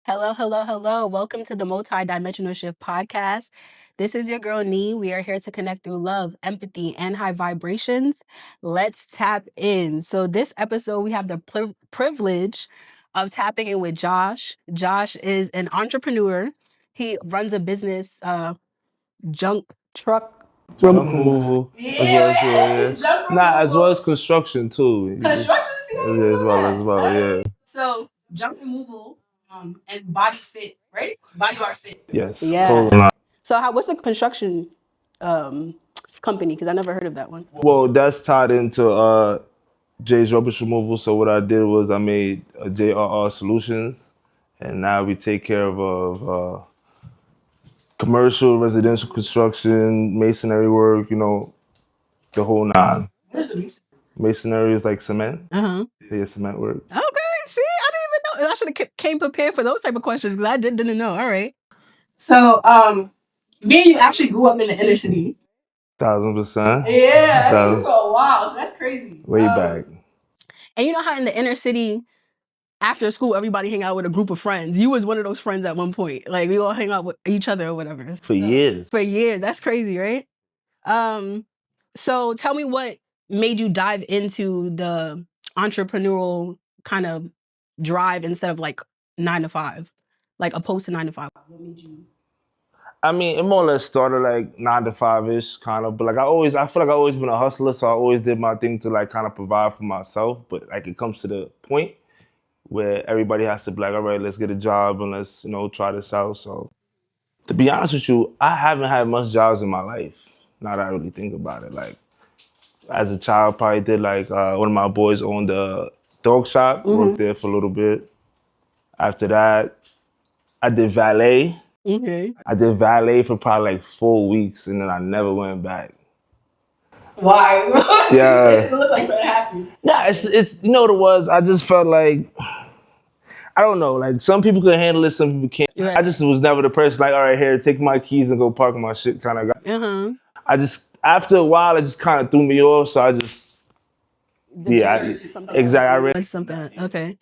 Hello, hello, hello. Welcome to the Multidimensional Shift podcast. This is your girl, Nee. We are here to connect through love, empathy, and high vibrations. Let's tap in. So, this episode, we have the privilege of tapping in with Josh. Josh is an entrepreneur. He runs a business, junk truck Junk removal. removal as well as Junk Nah, as well removal. as construction too. Construction, Yeah, as well, yeah. So, junk removal and body fit, right? Bodyguard fit. Yes. Yeah. Clothing line. So what's the construction um company? Because I never heard of that one. Well, that's tied into Jay's rubbish removal. So what I did was I made a JRR Solutions, and now we take care of commercial, residential construction, masonry work. The whole nine. What is the reason? Masonry is like cement. Uh-huh. Yeah, cement work. Okay, see, I didn't even know. I should have came prepared for those type of questions because I didn't know. All right. So, me and you actually grew up in the inner city. 1000%. Yeah, I mean, for a while, so that's crazy. Way back. And you know how in the inner city, after school, everybody hang out with a group of friends. You was one of those friends at one point. Like we all hang out with each other or whatever. For years. For years. That's crazy, right? So tell me what made you dive into the entrepreneurial kind of drive instead of like 9 to 5, like opposed to 9 to 5. What made you? I mean, it more or less started like 9 to 5 ish, kind of. But like I feel like I always been a hustler, so I always did my thing to like kind of provide for myself. But like it comes to the point where everybody has to be like, all right, let's get a job and let's try this out. So to be honest with you, I haven't had much jobs in my life. Now that I really think about it, like as a child, probably did like one of my boys owned a dog shop, worked there for a little bit. After that, I did valet. Okay. I did valet for probably like 4 weeks, and then I never went back. Why? Yeah. It looked like something happened. Nah, it's you know what it was. I just felt like I don't know. Like some people can handle it, some people can't. Right. I just was never the person like, all right, here, take my keys and go park my shit kind of guy. I just after a while, it just kind of threw me off. So I just exactly. I read something. Okay.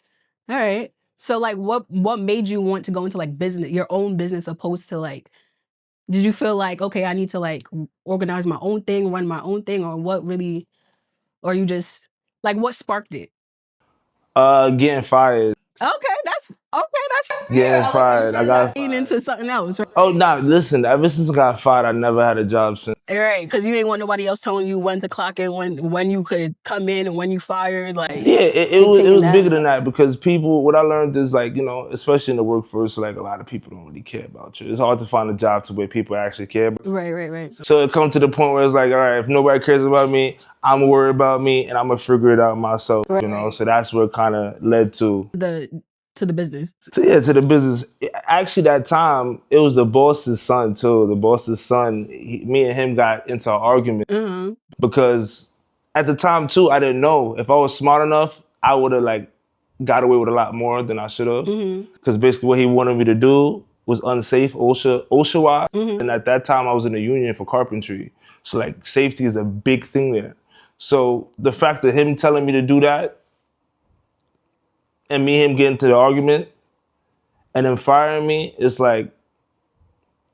All right. So like what made you want to go into like business, your own business opposed to like did you feel like okay, I need to like organize my own thing, run my own thing or what really or you just like what sparked it? getting fired. Okay, that's Getting fired. I got into something else. Right? Oh, nah, listen, ever since I got fired, I never had a job since. Right, because you ain't want nobody else telling you when to clock in, when you could come in and when you fired. Like Yeah, it was bigger than that because people, what I learned is like, especially in the workforce, like a lot of people don't really care about you. It's hard to find a job to where people actually care about you. Right. So it comes to the point where it's like, all right, if nobody cares about me, I'm gonna worry about me and I'm gonna figure it out myself, So that's what kind of led to the business. To the business. Actually, that time, it was the boss's son, too. The boss's son, me and him got into an argument because at the time, too, I didn't know. If I was smart enough, I would have, like, got away with a lot more than I should have. Because basically what he wanted me to do was unsafe, OSHA-wise. And at that time, I was in a union for carpentry. So, like, safety is a big thing there. So the fact that him telling me to do that, and me and him getting into the argument and then firing me, it's like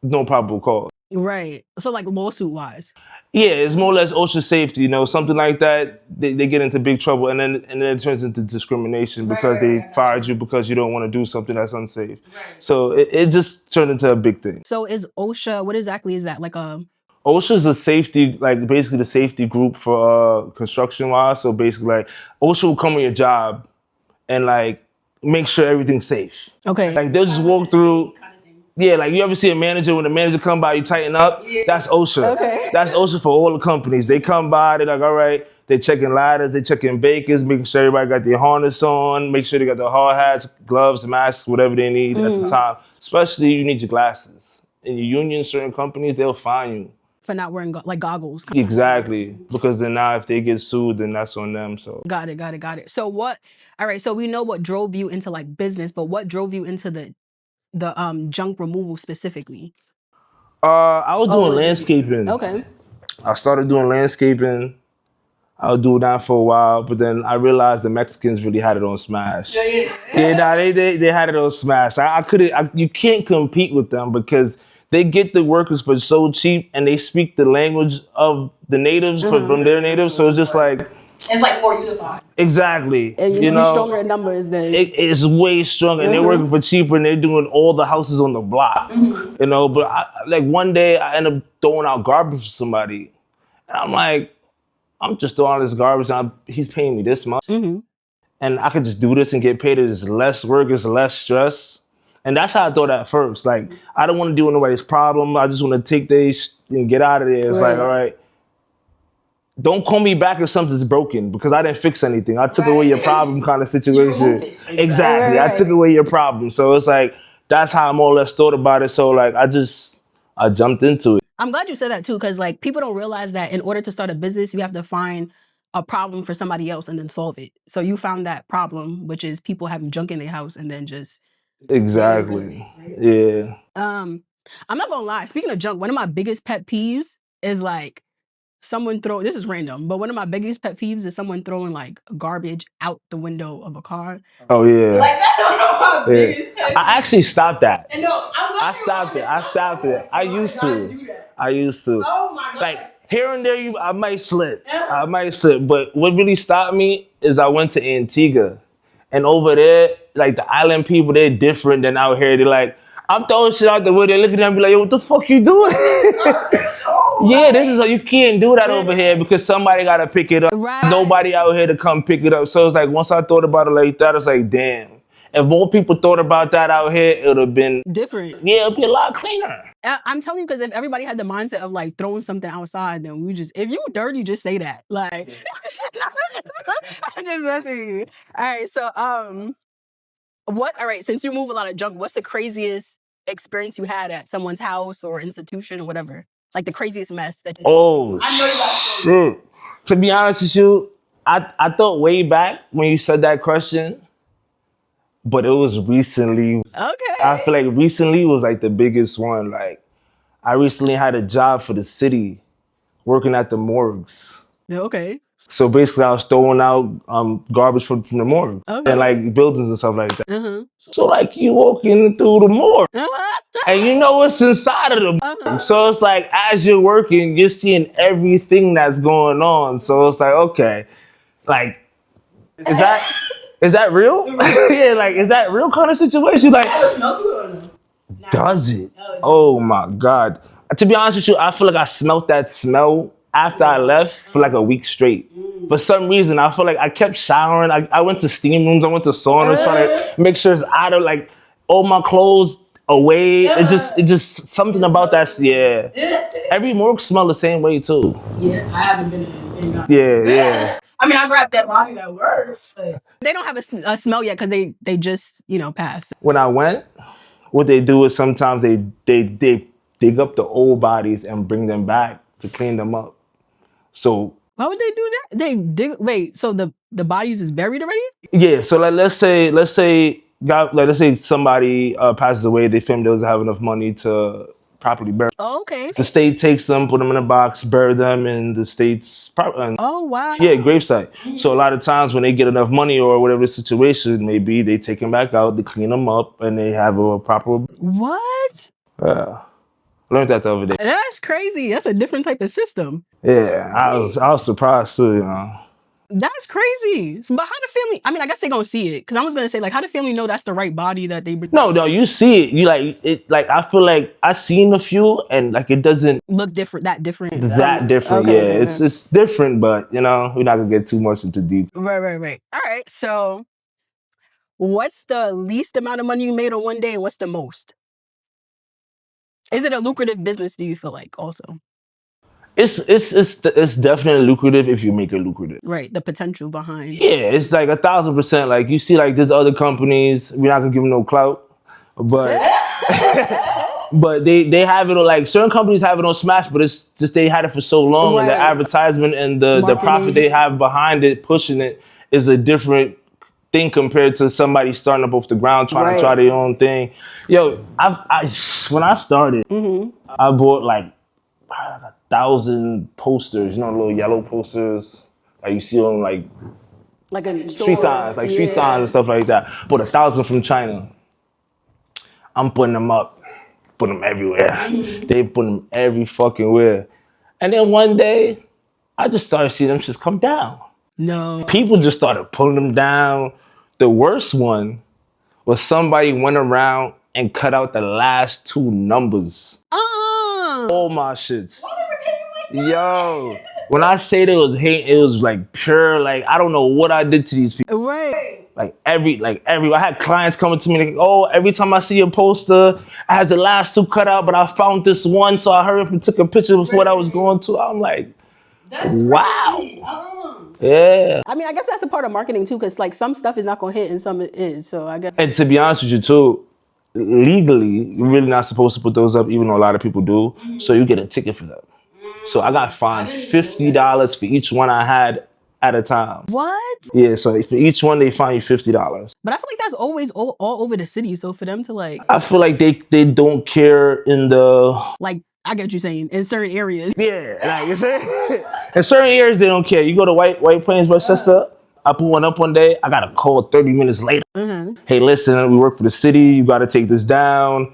no probable cause. Right. So like lawsuit wise. Yeah, it's more or less OSHA safety, something like that. They get into big trouble and then it turns into discrimination because they fired you because you don't want to do something that's unsafe. Right. So it just turned into a big thing. So is OSHA, what exactly is that? Like OSHA is a safety, like basically the safety group for construction wise. So basically like OSHA will come on your job and like make sure everything's safe. Okay. Like they'll just walk through. Yeah, like you ever see a manager, when the manager come by, you tighten up? Yeah. That's OSHA. Okay. That's OSHA for all the companies. They come by, they're like, all right, they're checking ladders, they're checking bakers, making sure everybody got their harness on, make sure they got their hard hats, gloves, masks, whatever they need at the time. Especially you need your glasses. In your union, certain companies, they'll fine you. For not wearing like goggles. Exactly. Because then now if they get sued, then that's on them. So Got it. So all right, so we know what drove you into like business, but what drove you into the junk removal specifically? I was doing landscaping. Okay. I started doing landscaping. I was doing that for a while, but then I realized the Mexicans really had it on smash. Yeah, nah, they had it on smash. I couldn't. You can't compete with them because they get the workers for so cheap, and they speak the language of the natives from their natives. So it's just like It's like more unified. exactly, And you be know, stronger in numbers than it's way stronger, and they're working for cheaper, and they're doing all the houses on the block, you know. But like one day, I end up throwing out garbage for somebody, and I'm like, I'm just throwing out this garbage, and he's paying me this much, and I could just do this and get paid. It's less work, it's less stress, and that's how I thought at first. Like, I don't want to deal with nobody's problem. I just want to take this and get out of there. It's like, all right. Don't call me back if something's broken because I didn't fix anything. I took away your problem kind of situation. Exactly. I took away your problem. So it's like, that's how I more or less thought about it. So like, I jumped into it. I'm glad you said that too, because like people don't realize that in order to start a business, you have to find a problem for somebody else and then solve it. So you found that problem, which is people having junk in their house and then just Exactly. Yeah. I'm not gonna lie. Speaking of junk, one of my biggest pet peeves is like someone throw. This is random, but one of my biggest pet peeves is someone throwing like garbage out the window of a car. Oh yeah. Like that's one of my biggest pet peeves. I actually stopped that. And no, I stopped it. I stopped it. I used to. I used to. Oh my God. Like here and there, I might slip. I might slip. But what really stopped me is I went to Antigua, and over there, like the island people, they're different than out here. They're like, I'm throwing shit out the window. They look at them and be like, yo, what the fuck you doing? Yeah, this is you can't do that over here because somebody gotta pick it up. Right. Nobody out here to come pick it up. So it's like once I thought about it like that, it's like, damn. If more people thought about that out here, it would have been different. Yeah, it'd be a lot cleaner. I'm telling you, because if everybody had the mindset of like throwing something outside, then if you dirty, just say that. Like, I'm just messing with you. All right, so all right, since you move a lot of junk, what's the craziest experience you had at someone's house or institution or whatever? Like the craziest mess that you shit. To be honest with you, I thought way back when you said that question, but it was recently. Okay. I feel like recently was like the biggest one. Like I recently had a job for the city working at the morgues. Okay. So basically I was throwing out garbage from the morgue and like buildings and stuff like that. So like you walking through the morgue and you know what's inside of the morgue. So it's like as you're working, you're seeing everything that's going on. So it's like, okay, like is that real? Yeah, like is that real kind of situation? Like does it smell to it or no? Does it? Oh my God. To be honest with you, I feel like I smelt that smell after I left for like a week straight. For some reason, I feel like I kept showering. I went to steam rooms. I went to saunas trying to make sure it's out of like all my clothes away. It just something about that. Yeah. Every morgue smell the same way too. Yeah, I haven't been in Yeah. I mean, I grabbed that body that works. They don't have a smell yet because they just passed. When I went, what they do is sometimes they dig up the old bodies and bring them back to clean them up. So why would they do that? They dig. Wait, so the bodies is buried already? Yeah. So like let's say somebody passes away. They feel they doesn't have enough money to properly bury. Oh, okay. The state takes them, put them in a box, bury them in the state's oh wow. Yeah, gravesite. So a lot of times when they get enough money or whatever the situation may be, they take them back out, they clean them up, and they have a proper. What? Learned that the other day. That's crazy. That's a different type of system. Yeah, I was surprised too. You know. That's crazy. But how the family? I mean, I guess they gonna see it because I was gonna say like, how the family know that's the right body that they? No, you see it. You like it. Like I feel like I seen a few, and like it doesn't look different. That different. Okay, yeah, it's different, but you know we're not gonna get too much into detail. Right. All right. So, what's the least amount of money you made on one day, and what's the most? Is it a lucrative business? Do you feel like also? It's definitely lucrative if you make it lucrative. Right, the potential behind. Yeah, it's like 1,000%. Like you see, like there's other companies. We're not gonna give them no clout, but but they have it on like certain companies have it on Smash, but it's just they had it for so long, and the advertisement and the profit they have behind it, pushing it, is a different thing compared to somebody starting up off the ground trying to try their own thing. Yo, I when I started, I bought like 1,000 posters, you know, little yellow posters, Like you see on like in street stores. signs, like street signs and stuff like that. But 1,000 from China, I'm putting them up, put them everywhere. They put them every fucking where. And then one day, I just started seeing them just come down. No. People just started pulling them down. The worst one was somebody went around and cut out the last two numbers. All my shits. Yo, when I say they was hating, it was like pure, like I don't know what I did to these people. Right. Like every, I had clients coming to me like, oh, every time I see a poster, I had the last two cut out, but I found this one, so I hurried up and took a picture before what I was going to. I'm like, that's wow. Crazy. Yeah. I mean, I guess that's a part of marketing too, because like some stuff is not gonna hit and some it is. So I guess. And to be honest with you too, legally, you're really not supposed to put those up, even though a lot of people do. So you get a ticket for them. So I got fined $50 for each one I had at a time. What? Yeah, so for each one they fine you $50. But I feel like that's always all over the city. So for them to like, I feel like they don't care in the like, I get what you're saying, in certain areas. Yeah, like in certain areas they don't care. You go to White Plains, Westchester. I put one up one day. I got a call 30 minutes later. Hey, listen, we work for the city. You got to take this down.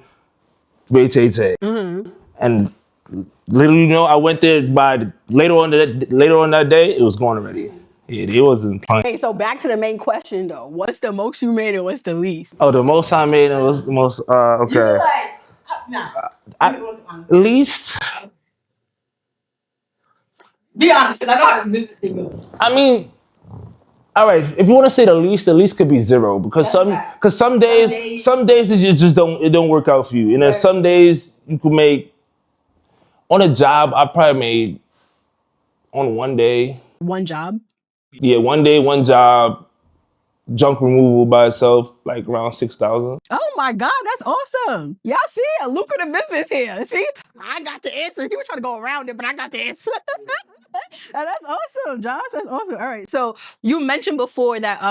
Wait. And little you know, I went there by later on that day. It was gone already. Yeah, they wasn't playing. Hey, so back to the main question though. What's the most you made and what's the least? Oh, the most I made and was the most. Okay. You like, Least. Be honest, because I know how this business thing goes. I mean, all right. If you want to say the least could be zero because some days it just don't work out for you, and then some days you could make on a job. I probably made on one day. One job. Yeah, one day, one job. Junk removal by itself, like around 6,000. Oh my God, that's awesome. Y'all see a lucrative business here. See, I got the answer. He was trying to go around it, but I got the answer. That's awesome, Josh. That's awesome. All right. So you mentioned before that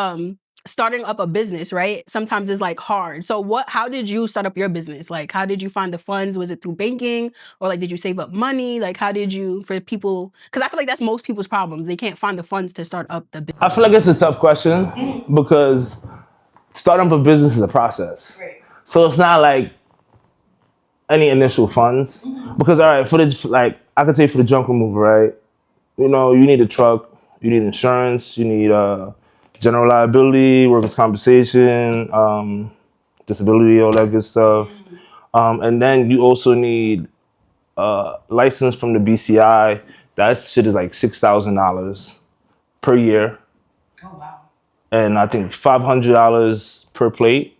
starting up a business, right? Sometimes is like hard. So how did you start up your business? Like, how did you find the funds? Was it through banking or like, did you save up money? Like, how did you, for people, because I feel like that's most people's problems. They can't find the funds to start up the business. I feel like it's a tough question because starting up a business is a process. Right. So it's not like any initial funds because, all right, I could say for the junk removal, right? You know, you need a truck, you need insurance, you need general liability, workers' compensation, disability, all that good stuff. And then you also need license from the BCI. That shit is like $6,000 per year. Oh, wow. And I think $500 per plate.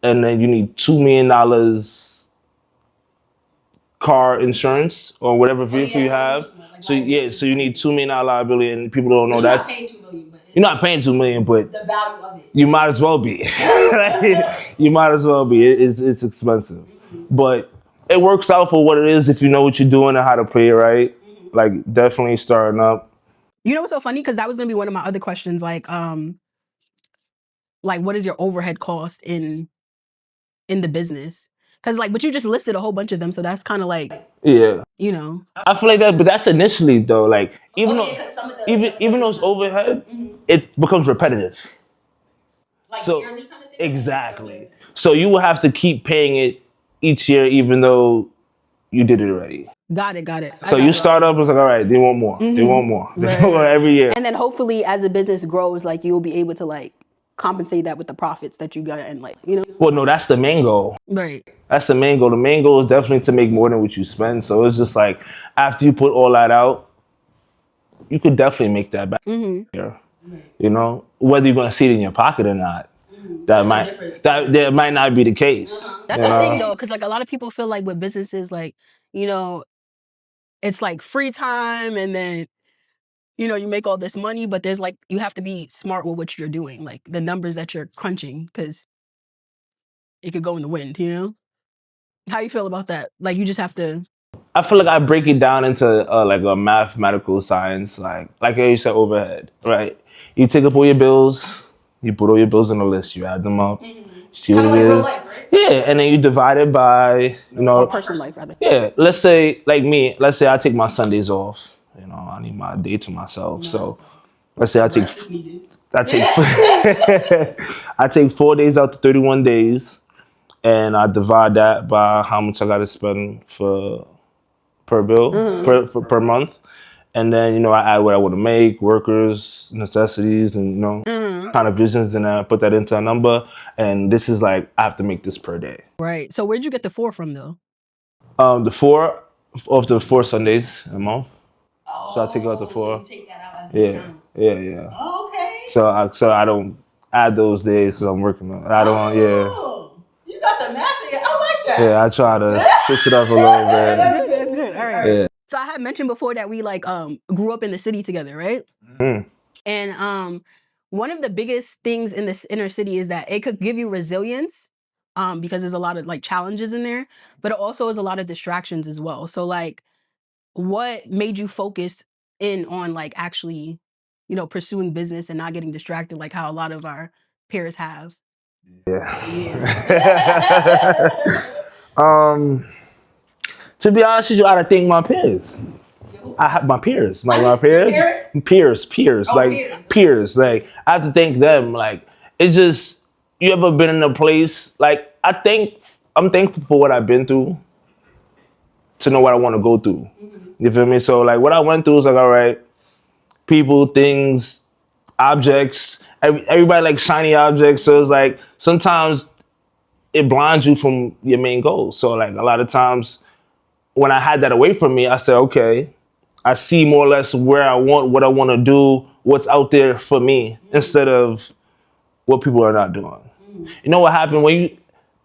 And then you need $2 million car insurance or whatever vehicle you have. So you need $2 million liability, and people don't know that's. You're not paying $2 million, but the value of it. You might as well be. You might as well be. It's expensive, but it works out for what it is if you know what you're doing and how to play it right. Like definitely starting up. You know what's so funny? Because that was gonna be one of my other questions. Like what is your overhead cost in the business? Because but you just listed a whole bunch of them, so that's kind of like you know. I feel like that, but that's initially though. Like even though it's overhead, it becomes repetitive. Like so yearly kind of thing? Exactly. So you will have to keep paying it each year, even though you did it already. Got it. So you start up, it's like, all right, they want more. They want more. They want more every year. And then hopefully, as the business grows, like you'll be able to like compensate that with the profits that you got and like, you know. Well, no, that's the main goal. Right. That's the main goal. The main goal is definitely to make more than what you spend. So it's just like after you put all that out, you could definitely make that back. Here. You know, whether you're gonna see it in your pocket or not, that might not be the case. That's the thing though, because like a lot of people feel like with businesses, like you know, it's like free time, and then you know you make all this money, but there's like you have to be smart with what you're doing, like the numbers that you're crunching, because it could go in the wind. You know, how you feel about that? Like you just have to. I feel like I break it down into like a mathematical science, like you said, overhead, right? You take up all your bills, you put all your bills on the list, you add them up, you see what it is. Life, right? Yeah, and then you divide it by, you know. Personal life, rather. Yeah, let's say, like me, I take my Sundays off. You know, I need my day to myself. So let's say I take I take 4 days out to 31 days, and I divide that by how much I got to spend for per bill per month, and then I add what I want to make, workers, necessities, and kind of visions, and I put that into a number. And this is like I have to make this per day. Right. So where'd you get the 4 from though? The four of the 4 Sundays a month. So I take out the 4. So you take that out as Yeah. Oh, okay. So I don't add those days because I'm working on. I don't. Yeah. You got the math again. I like that. Yeah, I try to switch it up a little bit. That's good. All right. Yeah. So I had mentioned before that we like grew up in the city together, right? Mm. And one of the biggest things in this inner city is that it could give you resilience because there's a lot of like challenges in there, but it also is a lot of distractions as well. So like what made you focus in on like actually, pursuing business and not getting distracted like how a lot of our peers have? To be honest with you, I think my peers. I have my peers, like my peers, peers, like peers. Like I have to thank them. Like it's just you ever been in a place like I'm thankful for what I've been through to know what I want to go through. You feel me? So like what I went through is like all right, people, things, objects. Everybody like shiny objects. So it's like sometimes it blinds you from your main goal. So like a lot of times when I had that away from me, I said, okay, I see more or less where I want, what I want to do, what's out there for me, instead of what people are not doing. You know what happened when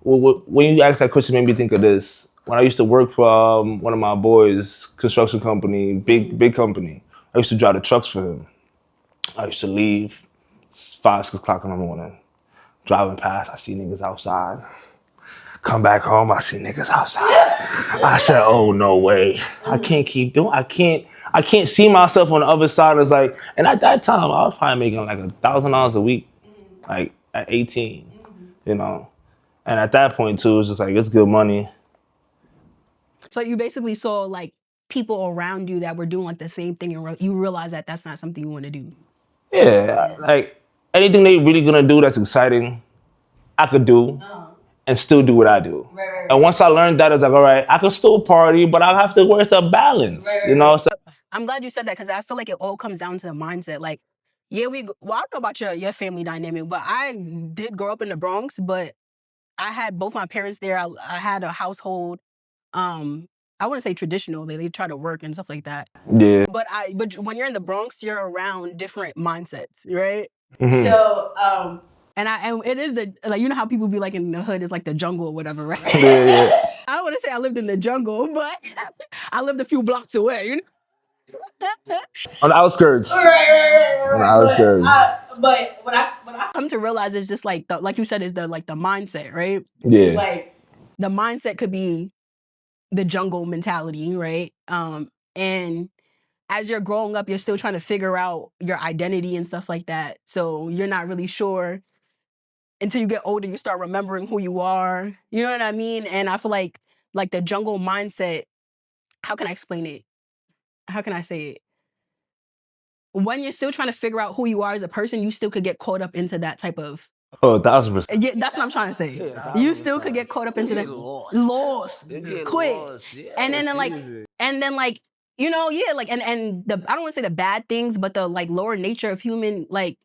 you asked that question? Made me think of this. When I used to work for one of my boys' construction company, big company, I used to drive the trucks for him. I used to leave 5, 6 o'clock in the morning, driving past. I see niggas outside. Come back home, I see niggas outside. I said, "Oh no way! I can't keep doing. I can't see myself on the other side." It's like, and at that time, I was probably making like $1,000 a week, like at 18, And at that point too, it's just like it's good money. So you basically saw like people around you that were doing like the same thing, and you realize that that's not something you want to do. Yeah, like anything they really gonna do that's exciting, I could do. And still do what I do. Right. And once I learned that, I was like, all right, I can still party, but I have to where's a balance, So I'm glad you said that because I feel like it all comes down to the mindset. Like, yeah, I don't know about your family dynamic, but I did grow up in the Bronx, but I had both my parents there. I had a household, I wouldn't say traditional. They try to work and stuff like that. Yeah. But when you're in the Bronx, you're around different mindsets, right? Mm-hmm. So and it is like how people be like in the hood is like the jungle or whatever, right? Yeah. I don't want to say I lived in the jungle, but I lived a few blocks away, On the outskirts. Right. On the outskirts. But what I come to realize is just like like you said is the mindset, right? Yeah. It's like the mindset could be the jungle mentality, right? And as you're growing up, you're still trying to figure out your identity and stuff like that. So you're not really sure until you get older, you start remembering who you are. You know what I mean? And I feel like the jungle mindset, how can I explain it? How can I say it? When you're still trying to figure out who you are as a person, you still could get caught up into that type of 1,000%. Yeah, that's what I'm trying to say. Yeah, you still could get caught up into that lost quick. Yeah, and then like like and the I don't want to say the bad things, but the like lower nature of human like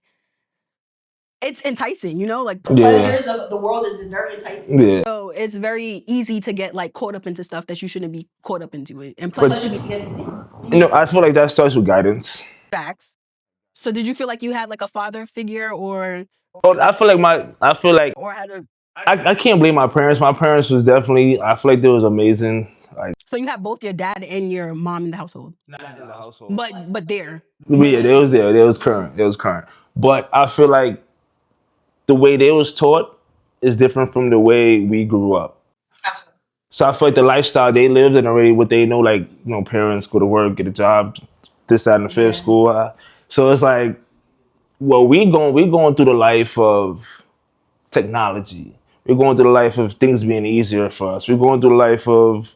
it's enticing, like the pleasures of the world is very enticing. Yeah. So it's very easy to get like caught up into stuff that you shouldn't be caught up into it. And pleasures I feel like that starts with guidance. Facts. So did you feel like you had like a father figure or I feel like or had a I can't blame my parents. My parents was definitely I feel like they was amazing. Like so you have both your dad and your mom in the household. Not in the household. But there. Yeah, they was there. They was current. But I feel like the way they was taught is different from the way we grew up. Absolutely. So I feel like the lifestyle they lived and already what they know, like, parents go to work, get a job, this, that, and the fifth, school. So it's like, well, we going through the life of technology. We're going through the life of things being easier for us. We're going through the life of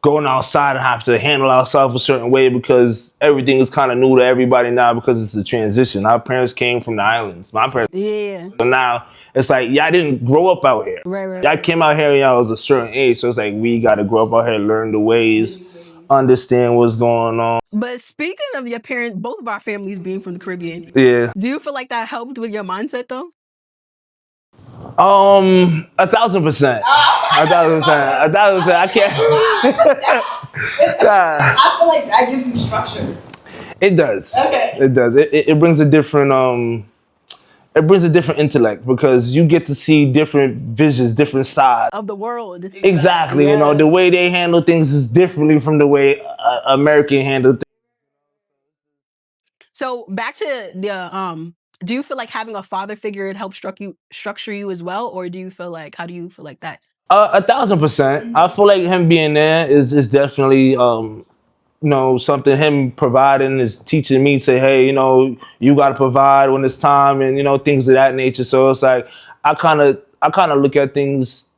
going outside and have to handle ourselves a certain way because everything is kind of new to everybody now because it's a transition. Our parents came from the islands. My parents. Yeah. So now it's like y'all didn't grow up out here. Right. Y'all came out here when y'all was a certain age. So it's like we got to grow up out here, learn the ways, understand what's going on. But speaking of your parents, both of our families being from the Caribbean, Yeah. do you feel like that helped with your mindset though? 1,000%. 1,000%. 1,000%. I can't. I feel like that gives you structure. It does. Okay. It does. It brings a different it brings a different intellect because you get to see different visions, different sides Of the world. Exactly. You know, the way they handle things is differently from the way American handle things. So back to the do you feel like having a father figure it helps structure you as well, or do you feel like how do you feel like that? 1,000%. I feel like him being there is definitely you know, something him providing is teaching me to, hey, you know, you got to provide when it's time and, you know, things of that nature. So it's like, I kind of look at things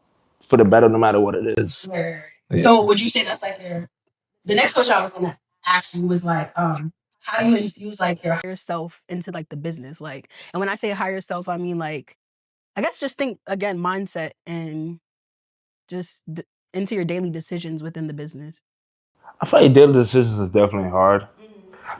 for the better no matter what it is. Right. Yeah. So would you say that's like the next question I was going to ask you was like, how do you infuse like your higher self into like the business? Like, and when I say higher self, I mean like, I guess just think again, mindset and just into your daily decisions within the business. I feel like daily decisions is definitely hard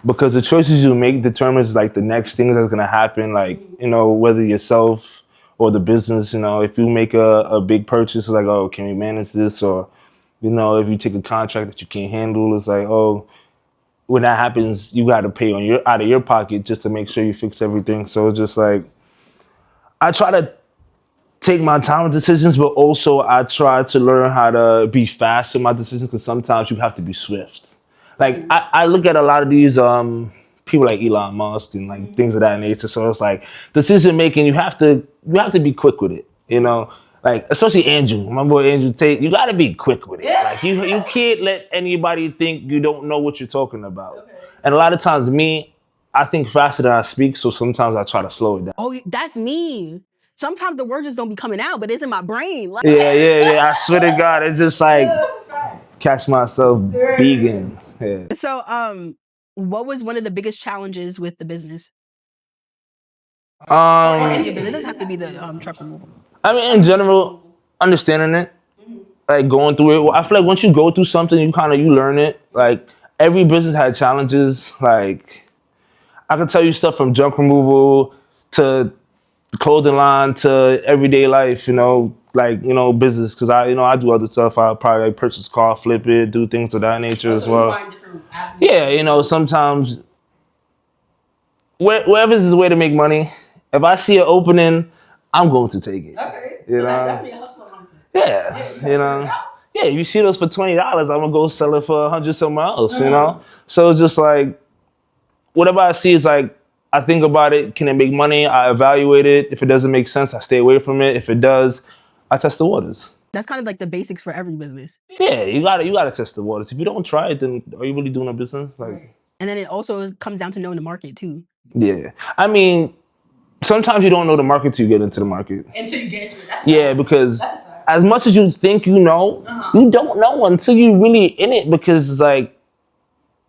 because the choices you make determines like the next thing that's gonna happen. Like, you know, whether yourself or the business. You know, if you make a big purchase, it's like, oh, can we manage this? Or, you know, if you take a contract that you can't handle, it's like, oh, when that happens, you got to pay on your out of your pocket just to make sure you fix everything. So it's just like I try to take my time with decisions, but also I try to learn how to be fast in my decisions because sometimes you have to be swift. Like I look at a lot of these people like Elon Musk and like things of that nature. So it's like decision making, you have to be quick with it, you know. Like especially Andrew, my boy Andrew Tate, you gotta be quick with it. Like you can't let anybody think you don't know what you're talking about. Okay. And a lot of times I think faster than I speak, so sometimes I try to slow it down. Oh, that's me. Sometimes the words just don't be coming out, but it's in my brain. Like, Yeah. I swear to God, it's just like catch myself vegan. Yeah. So, what was one of the biggest challenges with the business? Or any business? It doesn't have to be the truck removal. I mean, in general, understanding it, like going through it. I feel like once you go through something, you learn it. Like every business had challenges. Like I can tell you stuff from junk removal to clothing line to everyday life. You know, like business because I do other stuff. I probably like, purchase car, flip it, do things of that nature as well. Yeah, sometimes wherever there's a way to make money, if I see an opening, I'm going to take it. Okay, so that's definitely a hustler mindset. Yeah, Yeah, if you see those for $20, I'm gonna go sell it for $100 somewhere else. You know, so it's just like whatever I see is like I think about it. Can it make money? I evaluate it. If it doesn't make sense, I stay away from it. If it does, I test the waters. That's kind of like the basics for every business. Yeah, you gotta test the waters. If you don't try it, then are you really doing a business? Like, and then it also comes down to knowing the market too. Yeah, I mean, sometimes you don't know the market till you get into the market. Until you get into it. That's because as much as you think you know, you don't know until you're really in it because it's like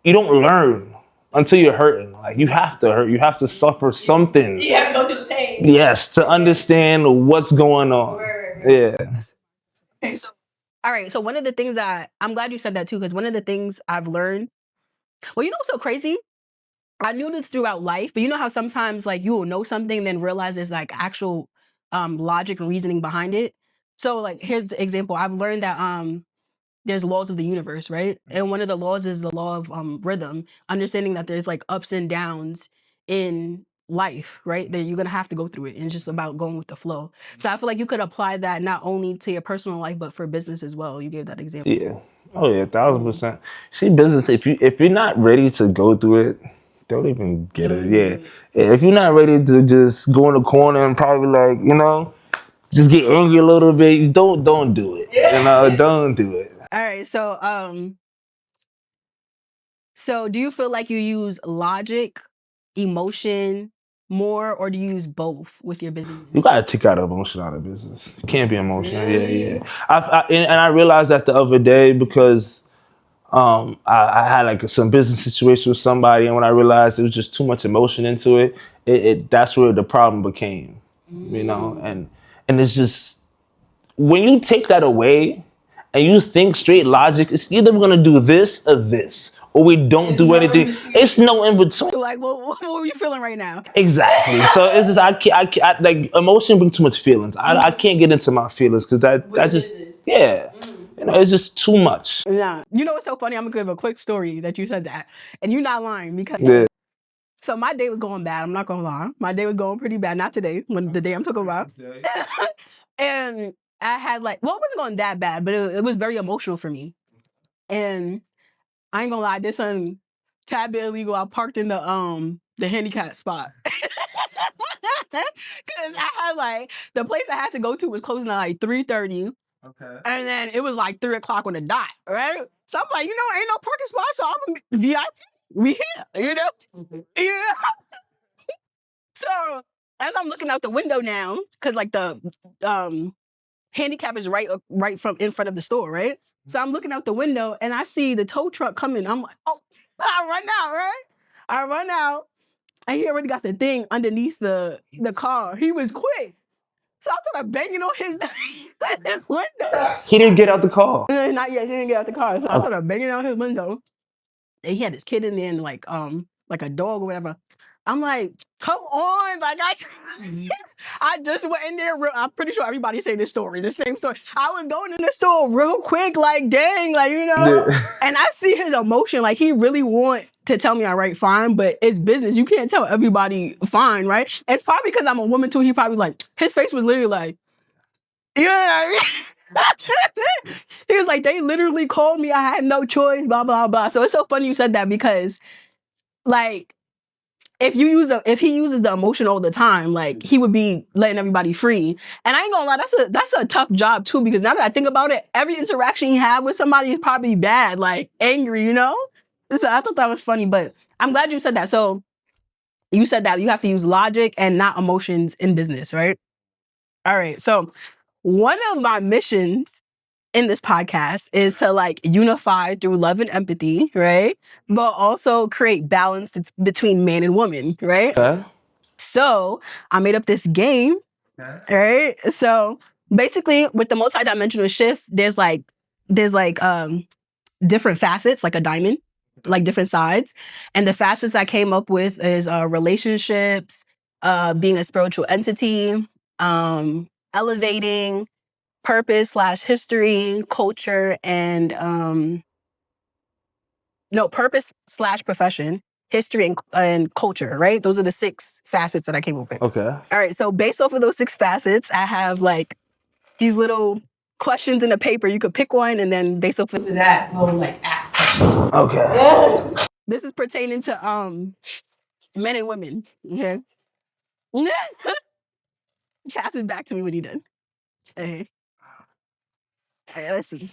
you don't learn until you're hurting. Like you have to hurt. You have to suffer something. You have to go through the pain. Yes, to understand what's going on. Right. Yeah. Okay, all right. So one of the things that I'm glad you said that too, because one of the things I've learned. Well, you know what's so crazy? I knew this throughout life, but you know how sometimes like you will know something and then realize there's like actual logic and reasoning behind it. So like here's the example. I've learned that there's laws of the universe, right? And one of the laws is the law of rhythm, understanding that there's like ups and downs in life, right? That you're gonna have to go through it. And it's just about going with the flow. So I feel like you could apply that not only to your personal life, but for business as well. You gave that example. Yeah. Oh yeah, 1,000%. See, business, if you're not ready to go through it, don't even get it. Yeah. If you're not ready to just go in the corner and probably like, just get angry a little bit, don't do it. Don't do it. All right. So do you feel like you use logic, emotion more, or do you use both with your business? You gotta take out emotion out of business. You can't be emotional. Yeah. And I realized that the other day because I had like some business situation with somebody, and when I realized it was just too much emotion into it, that's where the problem became, you know. And it's just when you take that away and you think straight logic, it's either we're gonna do this or this, or we don't do anything. It's no in between. Like, what are you feeling right now? Exactly. So it's just like emotion brings too much feelings. I can't get into my feelings because that just yeah. You know, it's just too much. Yeah. You know what's so funny? I'm gonna give a quick story that you said that, and you're not lying because. Yeah. So my day was going bad. I'm not gonna lie. My day was going pretty bad. Not today, when the day I'm talking about. And I had like, well, it wasn't going that bad, but it was very emotional for me. And I ain't gonna lie, this one tad bit illegal. I parked in the handicap spot. Cause I had like the place I had to go to was closing at like 3:30. Okay. And then it was like 3:00 on the dot, right? So I'm like, ain't no parking spot, so I'm a VIP. We here, Yeah. So as I'm looking out the window now, because like the handicap is right from in front of the store, right? So I'm looking out the window and I see the tow truck coming. I'm like, oh, I run out, right? I run out, and he already got the thing underneath the car. He was quick. So I started banging on his window. He didn't get out the car. Not yet, he didn't get out the car. So I started banging on his window. And he had his kid in there and like a dog or whatever. I'm like, come on, like I just went in there. I'm pretty sure everybody say this story, the same story. I was going in the store real quick, like dang, like Yeah. And I see his emotion, like he really want to tell me all right, fine, but it's business. You can't tell everybody fine, right? It's probably because I'm a woman too. He probably like his face was literally like, you know what I mean? He was like, they literally called me. I had no choice, blah, blah, blah. So it's so funny you said that because, like, if he uses the emotion all the time, like, he would be letting everybody free. And I ain't gonna lie, that's a tough job, too, because now that I think about it, every interaction you have with somebody is probably bad, like, angry, So I thought that was funny, but I'm glad you said that. So you said that you have to use logic and not emotions in business, right? All right. So one of my missions in this podcast is to like unify through love and empathy, right? But also create balance between man and woman, right? Okay. So I made up this game, right? So basically with the multidimensional shift, there's like different facets, like a diamond, like different sides. And the facets I came up with is relationships, being a spiritual entity, elevating, purpose / history, culture, and purpose / profession, history, and culture, right? Those are the 6 facets that I came up with. Okay. All right, so based off of those 6 facets, I have like these little questions in the paper. You could pick one, and then based off of that, we'll like ask questions. Okay. This is pertaining to men and women. Okay. Pass it back to me when you're done. Okay. All right, let's see.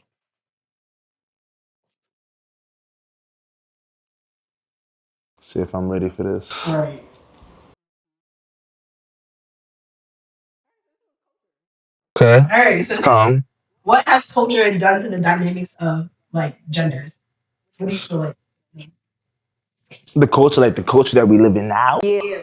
See if I'm ready for this. All right. Okay. All right. So It's calm. what has culture done to the dynamics of like genders? What do you feel like? The culture that we live in now. Yeah,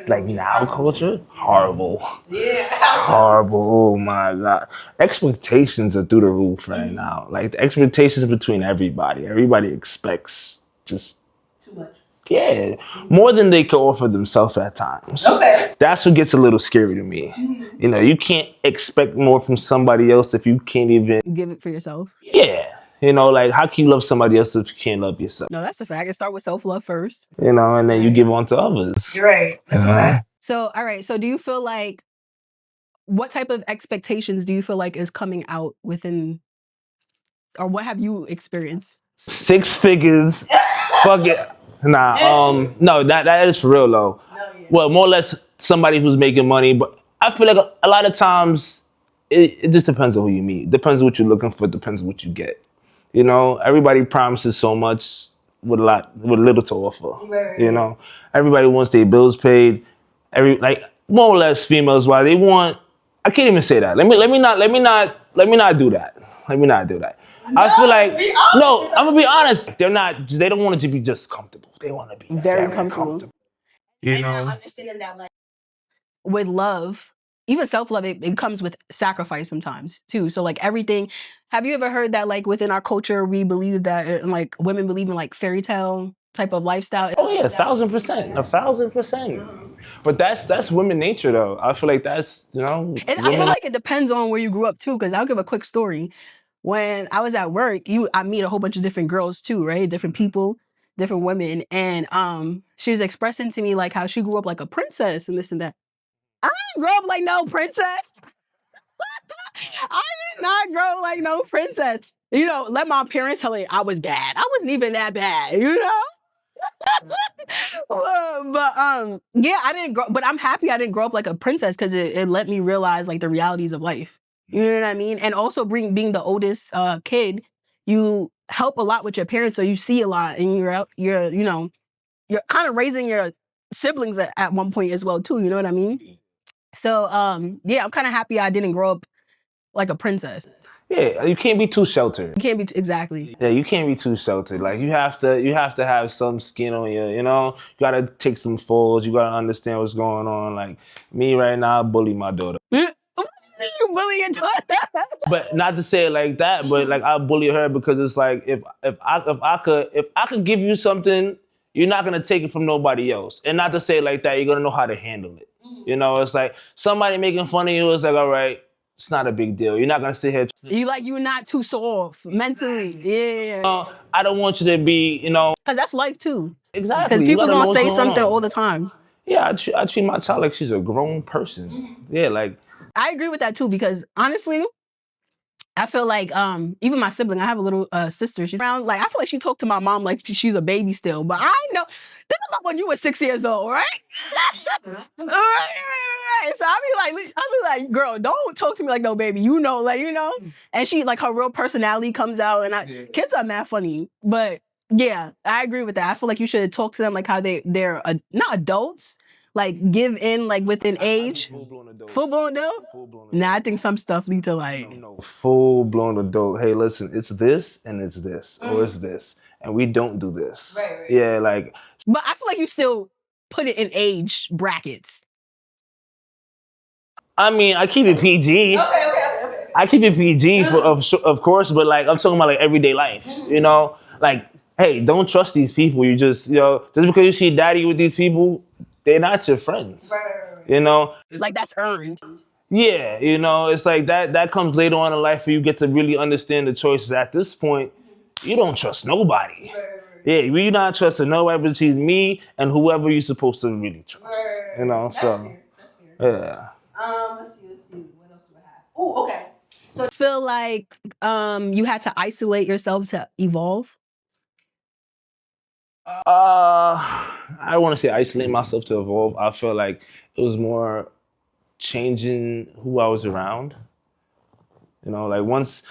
Like now culture, horrible. Yeah. Horrible. Oh my god. Expectations are through the roof right now. Like the expectations between everybody. Everybody expects just Too much. yeah, more than they can offer themselves at times. Okay. That's what gets a little scary to me. You know, you can't expect more from somebody else if you can't even Give it for yourself. yeah. You know, like how can you love somebody else if you can't love yourself? No, that's a fact. It start with self-love first. You know, and then you give on to others. You're right. That's a fact. So, all right. So do you feel like what type of expectations do you feel like is coming out within, or what have you experienced? 6 figures. Fuck it. Nah, no, that is for real though. No, yeah. Well, more or less somebody who's making money, but I feel like a lot of times it just depends on who you meet. Depends on what you're looking for, depends on what you get. You know, everybody promises so much with little to offer. Right. You know, everybody wants their bills paid. Like more or less females, why they want. I can't even say that. Let me not do that. Let me not do that. I feel like no. I'm gonna be honest. They're not. They don't want it to be just comfortable. They want to be Very very comfortable. comfortable. You know, understanding that like with love, even self-love, it comes with sacrifice sometimes too. So like everything, have you ever heard that like within our culture we believe that like women believe in like fairy tale type of lifestyle? Oh yeah, 1,000%, 1,000%. But that's women nature though. I feel like that's And I feel like it depends on where you grew up too, because I'll give a quick story. When I was at work, I meet a whole bunch of different girls too, right? Different people, different women. And she was expressing to me like how she grew up like a princess and this and that. I didn't grow up like no princess. I did not grow up like no princess. You know, let my parents tell you I was bad. I wasn't even that bad, you know? But yeah, I didn't grow, but I'm happy I didn't grow up like a princess because it let me realize like the realities of life. You know what I mean? And also being the oldest kid, you help a lot with your parents, so you see a lot, and you're you know you're kind of raising your siblings at one point as well too. You know what I mean? So yeah, I'm kind of happy I didn't grow up like a princess. yeah, you can't be too sheltered. You can't be exactly. Yeah, you can't be too sheltered. Like you have to have some skin on you. You know, you gotta take some falls. You gotta understand what's going on. Like me right now, I bully my daughter. You bully your daughter. But not to say it like that, but like I bully her because it's like if I could give you something, you're not gonna take it from nobody else. And not to say it like that, you're gonna know how to handle it. You know, it's like somebody making fun of you. It's like, all right, it's not a big deal. You're not gonna sit here. You're not too soft mentally. Yeah. I don't want you to be, Because that's life too. exactly. Because You people gotta know gonna what's say going something on. all the time. Yeah, I treat my child like she's a grown person. Yeah, like I agree with that too, because honestly, I feel like even my sibling, I have a little sister. She's around like I feel like she talked to my mom like she's a baby still. But I know think about when you were 6 years old, right? Right. So I be like, girl, don't talk to me like no baby. You know, like you know. And she like her real personality comes out, and kids are mad funny. But yeah, I agree with that. I feel like you should talk to them like how they're not adults. Like give in like within age. full blown adult. Full blown adult? Full blown adult. Nah, I think some stuff lead to like No, full blown adult. Hey, listen, it's this and it's this, or it's this, and we don't do this. Right. Yeah, like. But I feel like you still put it in age brackets. I mean, I keep it PG. Okay. I keep it PG of course, but like I'm talking about like everyday life. You know, like hey, don't trust these people. You just just because you see daddy with these people, they're not your friends. Right. You know, Like that's earned. yeah, it's like that comes later on in life where you get to really understand the choices. At this point, you don't trust nobody. Yeah, you're not trusting nobody but me and whoever you're supposed to really trust. That's fair. Yeah. Let's see. What else do I have? Oh, okay. So I feel like you had to isolate yourself to evolve. I don't want to say isolate myself to evolve. I feel like it was more changing who I was around. Like once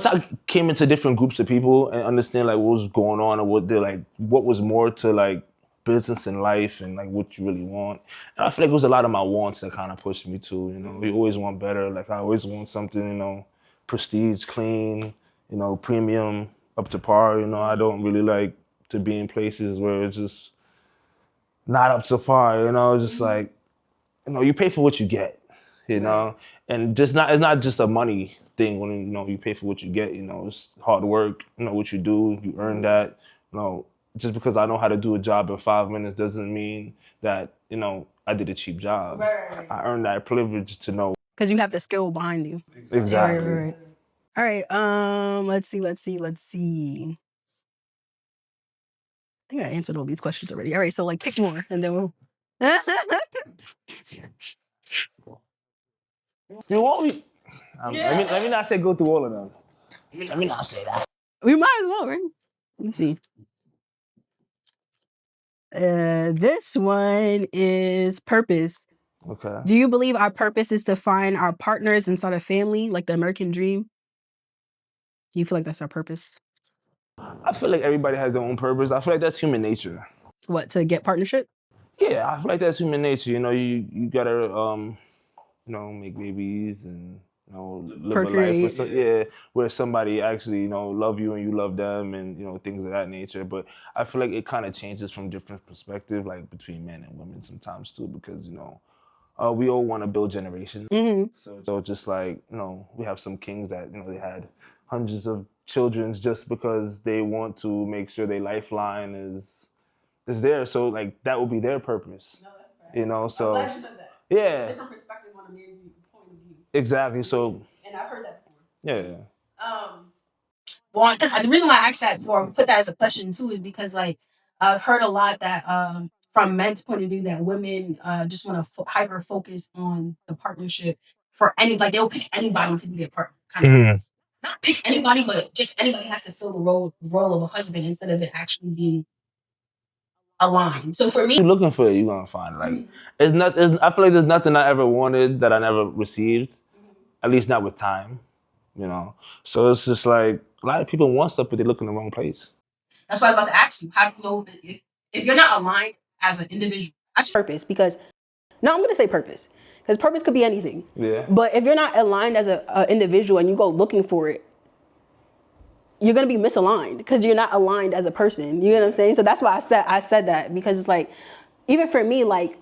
I came into different groups of people and understand like what was going on and what was more to like business and life and like what you really want. And I feel like it was a lot of my wants that kind of pushed me to, we always want better. Like I always want something, prestige, clean, premium, up to par. I don't really like to be in places where it's just not up to par, just like, you pay for what you get, and it's not just a money thing when you pay for what you get. It's hard work. What you do, you earn that. Just because I know how to do a job in 5 minutes doesn't mean that I did a cheap job. Right. I earned that privilege to know Because you have the skill behind you. exactly. Right. All right. Let's see. I think I answered all these questions already. All right. So like, pick more, and then we'll. You want me? Let me not say go through all of them. Let me not say that. We might as well, right? Let me see. This one is purpose. Okay. Do you believe our purpose is to find our partners and start a family, like the American dream? Do you feel like that's our purpose? I feel like everybody has their own purpose. I feel like that's human nature. What, to get partnership? Yeah, I feel like that's human nature. You gotta make babies and live a life where somebody actually, love you and you love them and, things of that nature. But I feel like it kind of changes from different perspective, like between men and women sometimes too, because, we all want to build generations. So just like, we have some kings that, they had hundreds of children just because they want to make sure their lifeline is there. So like that will be their purpose. No, that's right. So I'm glad you said that. Yeah. It's a different perspective on a man's point of view. Exactly. So and I've heard that before. Yeah. Well, the reason why I asked that or put that as a question too is because like I've heard a lot that from men's point of view that women just want to hyper focus on the partnership for any like they'll pick anybody to be their partner, kind of not pick anybody, but just anybody has to fill the role of a husband instead of it actually being aligned. So for me, you're looking for it, you're gonna find it. Like I feel like there's nothing I ever wanted that I never received, at least not with time. So it's just like a lot of people want stuff, but they look in the wrong place. That's why I was about to ask you. How do you know if you're not aligned as an individual? That's purpose because no, I'm gonna say purpose because purpose could be anything. Yeah. But if you're not aligned as an individual and you go looking for it, you're gonna be misaligned because you're not aligned as a person. You know what I'm saying? So that's why I said that because it's like even for me, like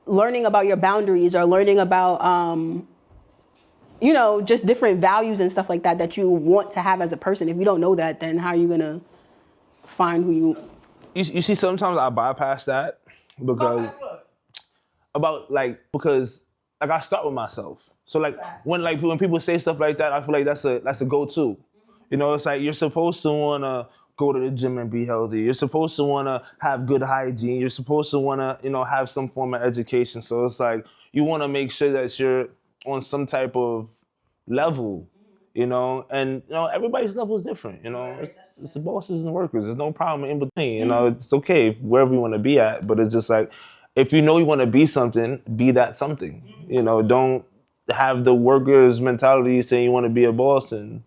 learning about your boundaries or learning about just different values and stuff like that you want to have as a person. If you don't know that, then how are you gonna find who you see, sometimes I bypass that because because I start with myself. So like when people say stuff like that, I feel like that's a go-to. It's like you're supposed to wanna go to the gym and be healthy. You're supposed to wanna have good hygiene. You're supposed to wanna, have some form of education. So it's like you wanna make sure that you're on some type of level, and everybody's level is different. It's the bosses and workers. There's no problem in between. It's okay wherever you want to be at, but it's just like if you want to be something, be that something. Don't have the workers mentality saying you want to be a boss and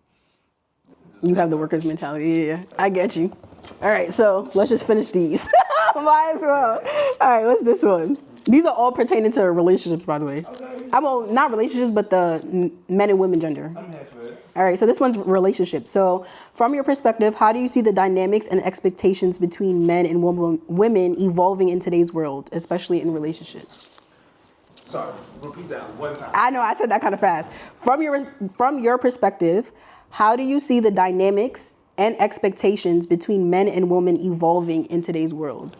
you have the workers mentality. Yeah, I get you. All right, so let's just finish these. Might as well. All right, what's this one? These are all pertaining to relationships, by the way. Okay. Not relationships, but the men and women gender. I'm here for it. All right, so this one's relationships. So from your perspective, how do you see the dynamics and expectations between men and women evolving in today's world, especially in relationships? Sorry, repeat that one time. I know, I said that kind of fast. From your perspective, how do you see the dynamics and expectations between men and women evolving in today's world?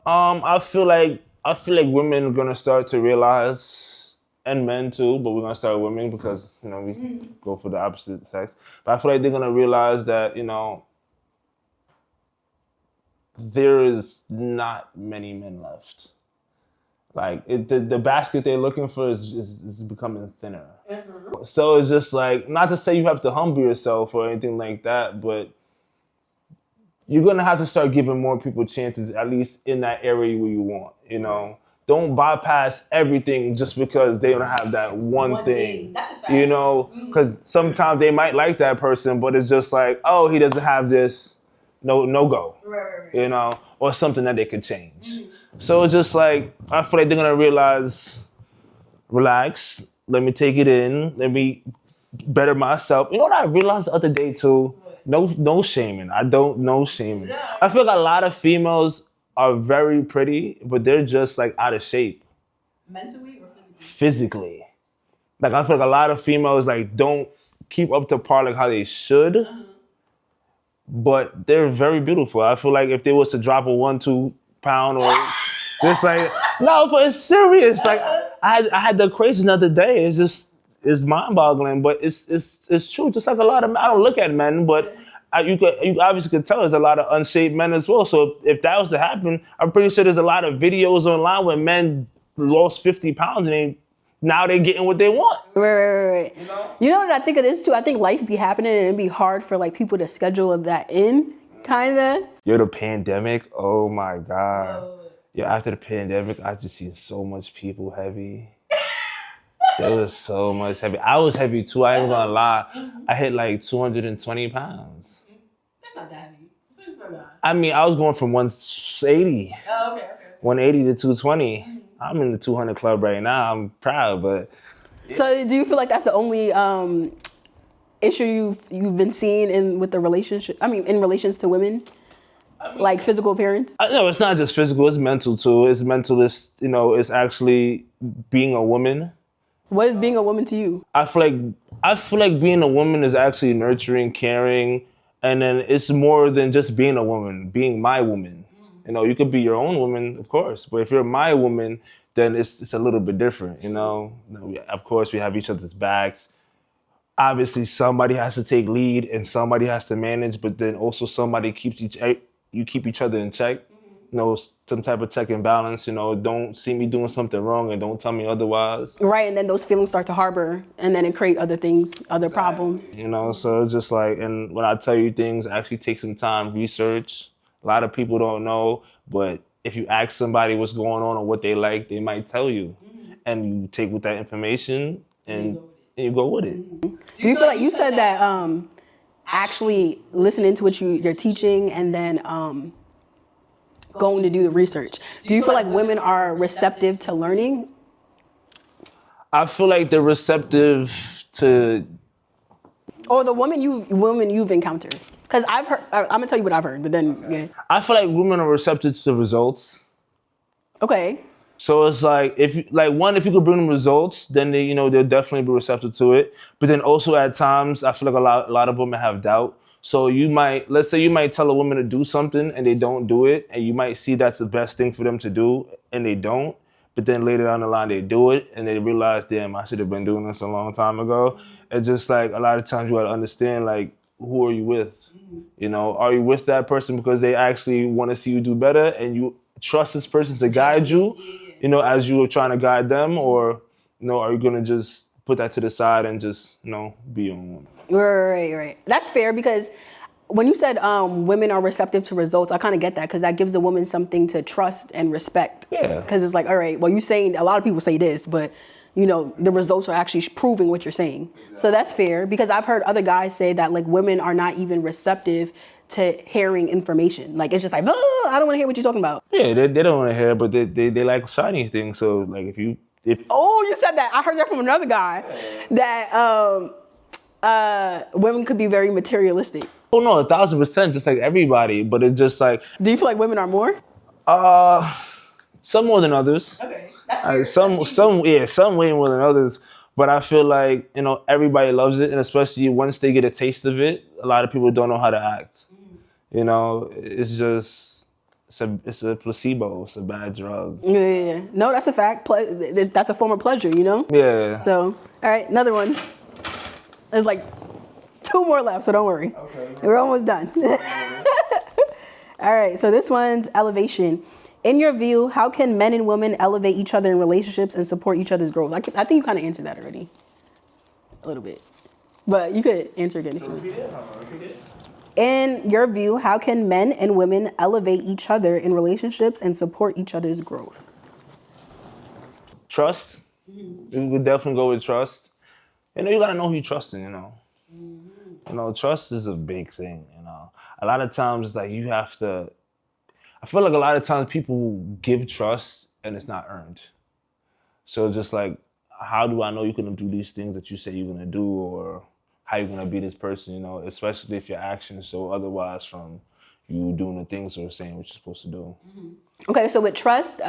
I feel like women are gonna start to realize, and men too, but we're gonna start with women because we go for the opposite sex. But I feel like they're gonna realize that there is not many men left. Like the basket they're looking for is becoming thinner. Mm-hmm. So it's just like, not to say you have to humble yourself or anything like that, but you're gonna have to start giving more people chances, at least in that area where you want. Don't bypass everything just because they don't have that one thing. That's a fact. Because sometimes they might like that person, but it's just like, oh, he doesn't have this, no go. Right. Or something that they could change. Mm-hmm. So it's just like, I feel like they're gonna realize, relax, let me take it in, let me better myself. You know what I realized the other day too? No shaming. I don't know shaming. Yeah. I feel like a lot of females are very pretty, but they're just like out of shape. Mentally or physically? Physically. Like I feel like a lot of females like don't keep up to par like how they should. Uh-huh. But they're very beautiful. I feel like if they was to drop a 1-2 pound or it's like no, but it's serious. Like I had the equation the other day. It's mind-boggling, but it's true. Just like a lot of men, I don't look at men, but you obviously could tell there's a lot of unshaped men as well. So if that was to happen, I'm pretty sure there's a lot of videos online where men lost 50 pounds and now they're getting what they want. Right. You know what I think of this too? I think life be happening and it'd be hard for like people to schedule that in, kind of. The pandemic, oh my God. After the pandemic, I just seen so much people heavy. There was so much heavy. I was heavy too, I ain't gonna lie. I hit like 220 pounds. That's not that heavy. I mean, I was going from 180. Oh, okay. 180 to 220. I'm in the 200 club right now. I'm proud, but So do you feel like that's the only issue you've been seeing in with the relationship? I mean, in relations to women, like physical appearance. No, it's not just physical. It's mental too. It's mental. It's actually being a woman. What is being a woman to you? I feel like being a woman is actually nurturing, caring, and then it's more than just being a woman. Being my woman. You could be your own woman, of course, but if you're my woman, then it's a little bit different. Of course, we have each other's backs. Obviously, somebody has to take lead and somebody has to manage, but then also somebody keep each other in check. Some type of check and balance. Don't see me doing something wrong and don't tell me otherwise. Right, and then those feelings start to harbor, and then it create other things, other problems. So it's just like, and when I tell you things, actually take some time, research. A lot of people don't know, but if you ask somebody what's going on or what they like, they might tell you, and you take with that information and you go with it. Do you feel like you said that actually listening to what you're teaching and then going to do the research? Do you feel like women are receptive to learning? I feel like they're receptive to, or the women you've encountered. Because I've heard, I'm gonna tell you what I've heard, but then yeah. I feel like women are receptive to results. Okay. So it's like if you could bring them results, then they'll definitely be receptive to it. But then also at times, I feel like a lot of women have doubt. So let's say you might tell a woman to do something and they don't do it, and you might see that's the best thing for them to do, and they don't. But then later down the line, they do it, and they realize, damn, I should have been doing this a long time ago. It's just like a lot of times you got to understand, like, who are you with? Are you with that person because they actually want to see you do better and you trust this person to guide you, as you are trying to guide them, or are you gonna just put that to the side and just be your own woman? Right. That's fair, because when you said women are receptive to results, I kind of get that, because that gives the woman something to trust and respect. Yeah. Because it's like, all right, well, you're saying, a lot of people say this, but the results are actually proving what you're saying. Exactly. So that's fair, because I've heard other guys say that like women are not even receptive to hearing information. Like it's just like, oh, I don't want to hear what you're talking about. Yeah, they don't want to hear, but they like shiny things. So like if oh, you said that. I heard that from another guy, that women could be very materialistic. Oh no, 1,000%, just like everybody. But it's just like. Do you feel like women are more? Some more than others. Okay, that's fair. Some way more than others. But I feel like everybody loves it, and especially once they get a taste of it, a lot of people don't know how to act. It's just it's a placebo. It's a bad drug. Yeah. No, that's a fact. That's a form of pleasure. Yeah. So, all right, another one. There's like 2 more left, so don't worry. Okay. We're almost done. All right, so this one's elevation. In your view, how can men and women elevate each other in relationships and support each other's growth? I think you kind of answered that already, a little bit, but you could answer again. In your view, how can men and women elevate each other in relationships and support each other's growth? Trust. We would definitely go with trust. You gotta know who you're trusting. Trust is a big thing. A lot of times it's like you have to. I feel like a lot of times people give trust and it's not earned. So just like, how do I know you're going to do these things that you say you're going to do, or how you're going to be this person, especially if your actions show otherwise from you doing the things or saying what you're supposed to do. Okay, so with trust,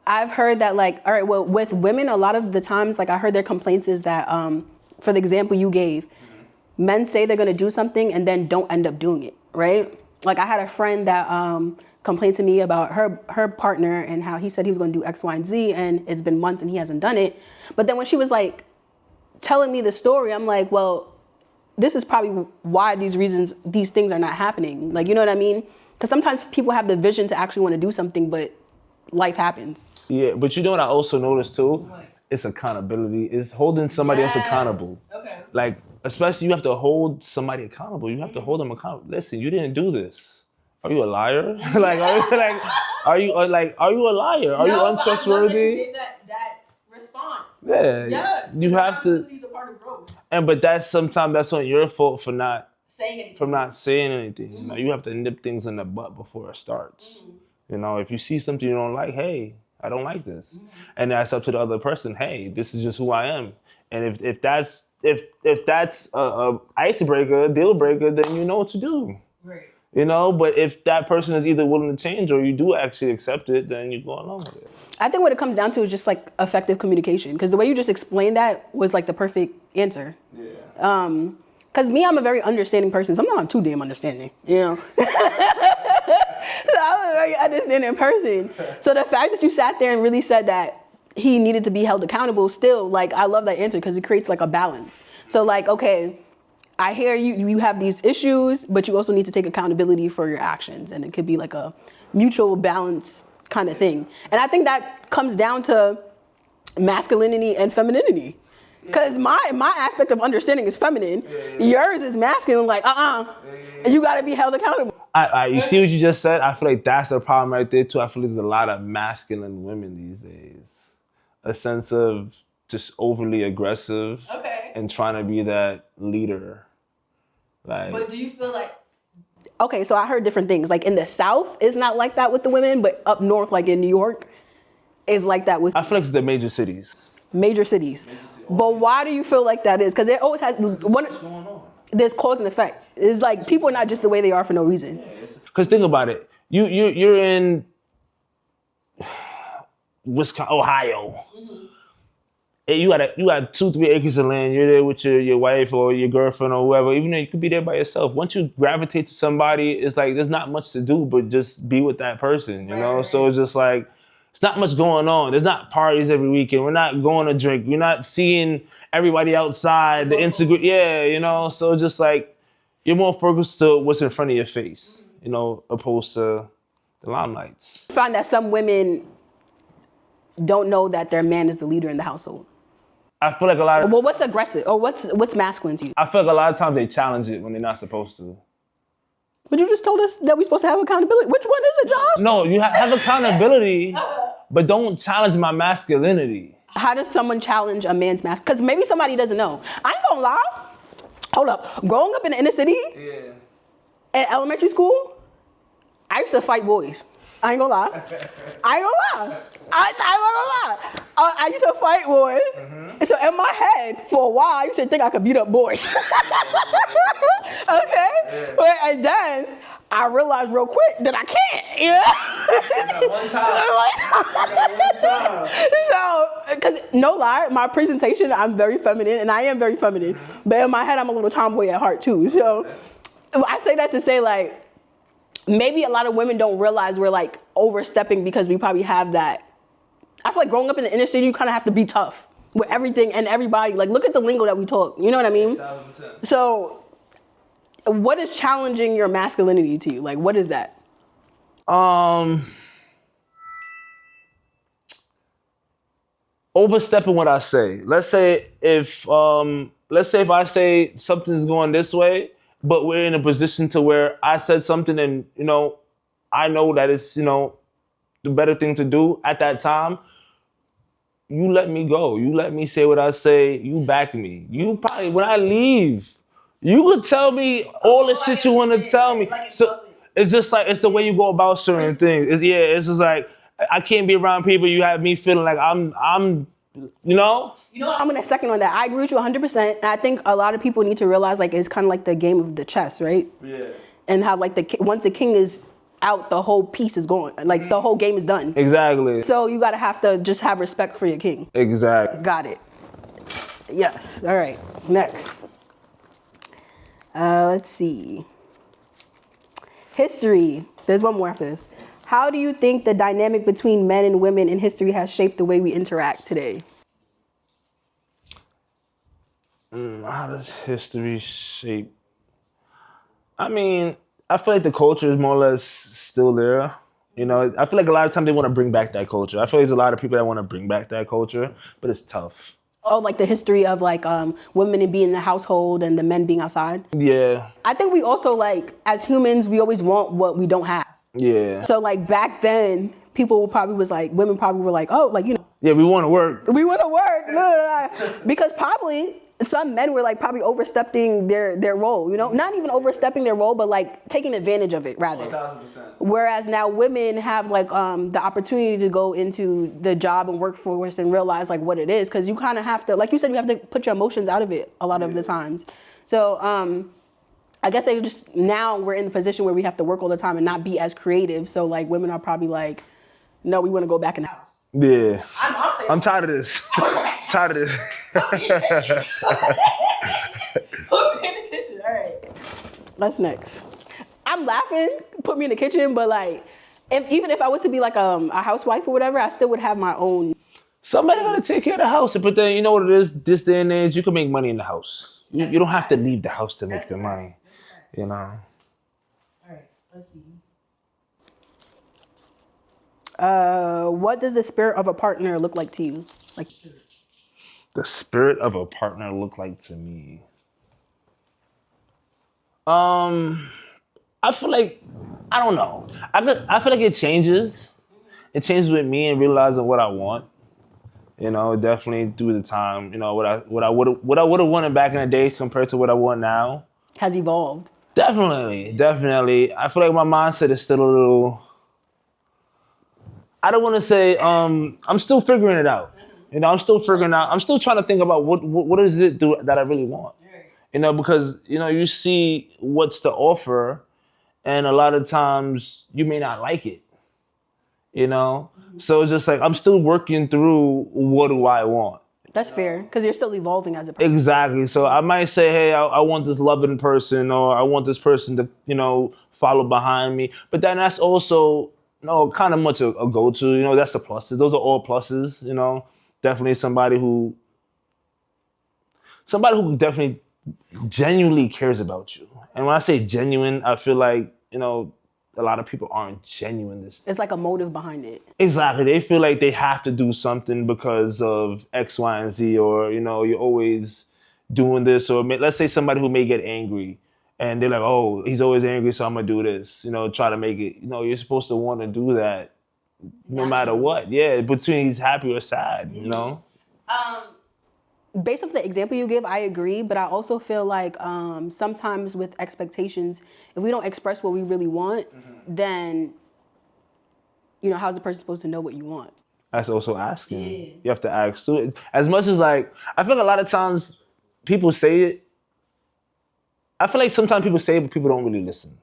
I've heard that like, all right, well, with women, a lot of the times, like I heard their complaints is that, for the example you gave, men say they're going to do something and then don't end up doing it. Right? Like I had a friend that complained to me about her partner and how he said he was going to do X, Y, and Z, and it's been months and he hasn't done it. But then when she was like telling me the story, I'm like, well, this is probably why these things are not happening. Like, you know what I mean? Because sometimes people have the vision to actually want to do something, but life happens. Yeah, but you know what I also noticed too? What? It's accountability. It's holding somebody else accountable. Okay. Like, especially you have to hold somebody accountable. You have to hold them accountable. Listen, you didn't do this. Are you a liar? Are you a liar? Are you untrustworthy? That response. Yeah. Yes. You have to. These are part of growth. But that's on your fault for not saying anything. You have to nip things in the butt before it starts. If you see something you don't like, hey, I don't like this. And that's up to the other person. Hey, this is just who I am. And if that's a icebreaker, a deal breaker, then you know what to do. Right. You know, but if that person is either willing to change or you do actually accept it, then you go along with it. I think what it comes down to is just like effective communication. Because the way you just explained that was like the perfect answer. Yeah. Because me, I'm a very understanding person. Sometimes I'm too damn understanding, you know? I'm a very understanding person. So the fact that you sat there and really said that he needed to be held accountable still, like, I love that answer because it creates like a balance. So like, okay, I hear you have these issues, but you also need to take accountability for your actions. And it could be like a mutual balance kind of thing. And I think that comes down to masculinity and femininity. Because my aspect of understanding is feminine. Yours is masculine, like, and you got to be held accountable. You see what you just said? I feel like that's the problem right there, too. I feel there's a lot of masculine women these days. A sense of just overly aggressive and trying to be that leader. Like, but do you feel like... Okay, so I heard different things. Like in the South, it's not like that with the women, but up north, like in New York, is like that with... I feel like it's the major cities. Major cities. But why do you feel like that is? Because it always has... What's going on? There's cause and effect. It's like people are not just the way they are for no reason. Because think about it. You're in Wisconsin, Ohio. Mm-hmm. You got 2-3 acres of land. You're there with your wife or your girlfriend or whoever. Even though you could be there by yourself. Once you gravitate to somebody, it's like there's not much to do but just be with that person. You know. Right. So it's just like it's not much going on. There's not parties every weekend. We're not going to drink. We're not seeing everybody outside. The Instagram, yeah, you know. So just like you're more focused to what's in front of your face, you know, opposed to the limelights. I find that some women don't know that their man is the leader in the household. I feel like a lot of... Well, what's aggressive? Or what's masculine to you? I feel like a lot of times they challenge it when they're not supposed to. But you just told us that we're supposed to have accountability. Which one is it, Josh? No, you have accountability, but don't challenge my masculinity. How does someone challenge a man's masculinity? Because maybe somebody doesn't know. I ain't gonna lie. Hold up. Growing up in the inner city, at elementary school, I used to fight boys. I ain't gonna lie. I used to fight boys. Mm-hmm. And so in my head, for a while, I used to think I could beat up boys. Okay? Yeah. And then I realized real quick that I can't. Yeah? One time. So, because no lie, my presentation, I'm very feminine, and I am very feminine. Mm-hmm. But in my head, I'm a little tomboy at heart, too. So I say that to say, like, maybe a lot of women don't realize we're like overstepping because we probably have that. I feel like growing up in the inner city, you kind of have to be tough with everything and everybody. Like, look at the lingo that we talk. You know what I mean? 1,000%. So, what is challenging your masculinity to you? Like, what is that? Overstepping what I say. Let's say if I say something's going this way, but we're in a position to where I said something and, you know, I know that it's, you know, the better thing to do at that time. You let me go. You let me say what I say. You back me. You probably, when I leave, you could tell me all the shit you want to tell me. So it's just like, it's the way you go about certain things. It's just like, I can't be around people. You have me feeling like I'm, you know? You know what? I'm going to second on that. I agree with you 100%. And I think a lot of people need to realize, like, it's kind of like the game of the chess, right? Yeah. And how, like, once the king is out, the whole piece is gone. Like, the whole game is done. Exactly. So you got to have to just have respect for your king. Exactly. Got it. Yes. All right. Next. Let's see. History. There's one more after this. How do you think the dynamic between men and women in history has shaped the way we interact today? How does history shape? I mean, I feel like the culture is more or less still there. You know, I feel like a lot of times they want to bring back that culture. I feel like there's a lot of people that want to bring back that culture, but it's tough. Oh, like the history of like women being in the household and the men being outside? Yeah. I think we also, like, as humans, we always want what we don't have. Yeah. So like back then, women probably were like, oh, like, you know, Yeah, we want to work. We want to work. Because probably some men were like probably overstepping their role, you know? Not even overstepping their role, but like taking advantage of it rather. 1,000%. Whereas now women have like the opportunity to go into the job and workforce and realize like what it is. Because you kind of have to, like you said, you have to put your emotions out of it a lot of the times. So I guess they just, now we're in the position where we have to work all the time and not be as creative. So like women are probably like, no, we want to go back in the house. Yeah. I'm tired of this. Tired of this. Put me in the kitchen. All right. What's next? I'm laughing. Put me in the kitchen, but like, even if I was to be like a housewife or whatever, I still would have my own. Somebody gotta take care of the house, but then you know what it is. This day and age, you can make money in the house. You don't have to leave the house to make the money. You know. All right. Let's see. What does the spirit of a partner look like to you? Like The spirit of a partner look like to me. I feel like, I don't know. I feel like it changes. It changes with me and realizing what I want. You know, definitely through the time. You know, what I would have wanted back in the day compared to what I want now. has evolved. Definitely. I feel like my mindset is still a little. I don't want to say I'm still figuring it out. You know, I'm still figuring out. I'm still trying to think about what is it that I really want. You know, because you know you see what's to offer, and a lot of times you may not like it. You know, so it's just like I'm still working through what do I want. That's fair, because you're still evolving as a person. Exactly. So I might say, hey, I want this loving person, or I want this person to, you know, follow behind me. But then that's also, you know, kind of much a go-to. You know, that's the pluses. Those are all pluses. You know, definitely somebody who definitely genuinely cares about you. And when I say genuine, I feel like, you know, a lot of people aren't genuine. It's like a motive behind it. Exactly. They feel like they have to do something because of X, Y, and Z, or, you know, you're always doing this. Or let's say somebody who may get angry and they're like, oh, he's always angry, so I'm going to do this. You know, try to make it, you know, you're supposed to want to do that no matter what. Yeah, between he's happy or sad, you know? Based off the example you give, I agree, but I also feel like sometimes with expectations, if we don't express what we really want, then, you know, how's the person supposed to know what you want? That's also asking. Yeah. You have to ask too. As much as like, I feel like a lot of times people say it. I feel like sometimes people say it, but people don't really listen.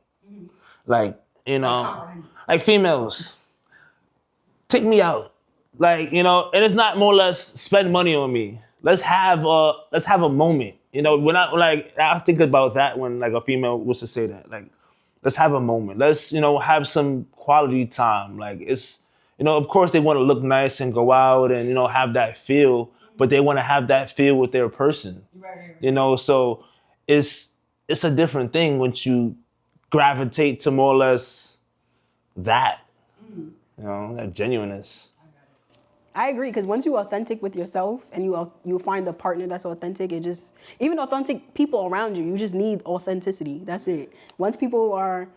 Like, you know, like females, take me out. Like, you know, and it's not more or less spend money on me. Let's have a moment. You know, when I think about that when like a female was to say that, like, let's have a moment. Let's, you know, have some quality time. Like it's, you know, of course they want to look nice and go out and, you know, have that feel, but they want to have that feel with their person. Right. You know, so it's a different thing once you gravitate to more or less that, you know, that genuineness. I agree, because once you're authentic with yourself and you find a partner that's authentic, it just, even authentic people around you, you just need authenticity. That's it. Once people are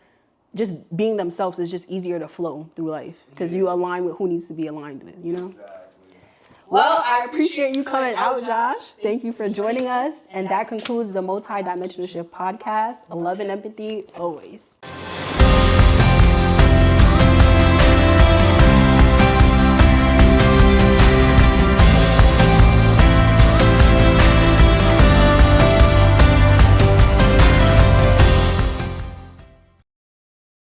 just being themselves, it's just easier to flow through life because you align with who needs to be aligned with, you know? Exactly. Well, I appreciate you coming out, Josh. Thank you for joining us. And that concludes the Multidimensional Shift podcast. Love and empathy always.